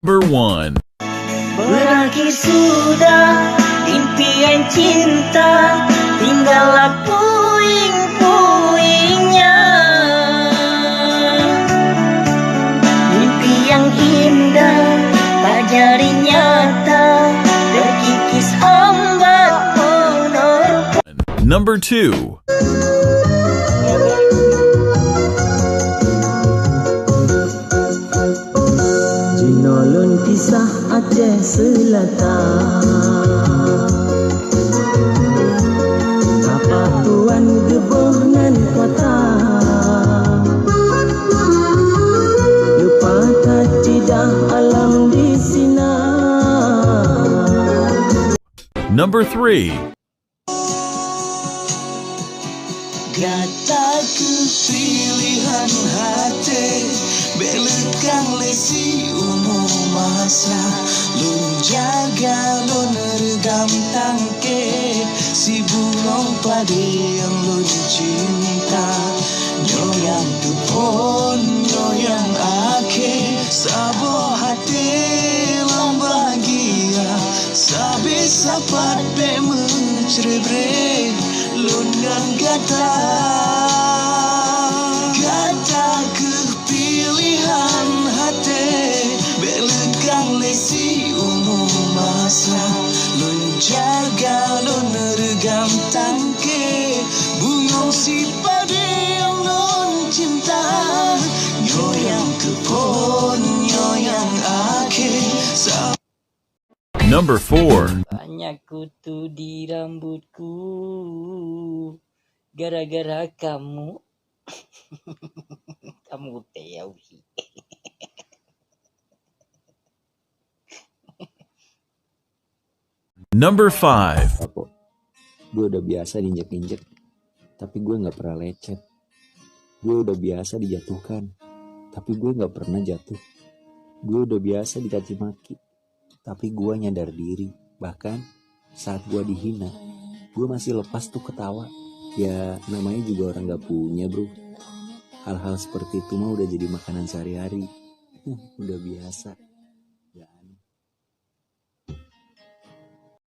Number 1. Berakhir sudah impian cinta, tinggallah puing-puingnya. Mimpi yang indah tak jadi nyata, terkikis ombak menerpa. Number 2. Jinolon kisah Aceh Selatan, apa tuan geboh nan kota, lupa tak tidak alam di sini. Number 3. Kataku pilihan hati, belakang lesi umur masa, lun jaga lun regam tangke, si burung padi yang lun cinta, nyoyang tepon, nyoyang ake, sabo hati lang bahagia, sabi sapat be mencerebre, lun dan gata. Gata kepilihan hati, belakang lesi umur masa, lun jaga lun regam tangke, bungong si padi yang lun cinta, nyoyang kepon, nyoyang ake. Number 4. Banyak kutu di rambutku gara-gara kamu. Kamu tahu sih. Number 5. Apa? Gue udah biasa diinjek-injek, tapi gue gak pernah lecet. Gue udah biasa dijatuhkan, tapi gue gak pernah jatuh. Gue udah biasa dicaci maki, tapi gue nyadar diri. Bahkan saat gue dihina, gue masih lepas tuh ketawa. Ya namanya juga orang gak punya bro. Hal-hal seperti itu mah udah jadi makanan sehari-hari. Udah biasa.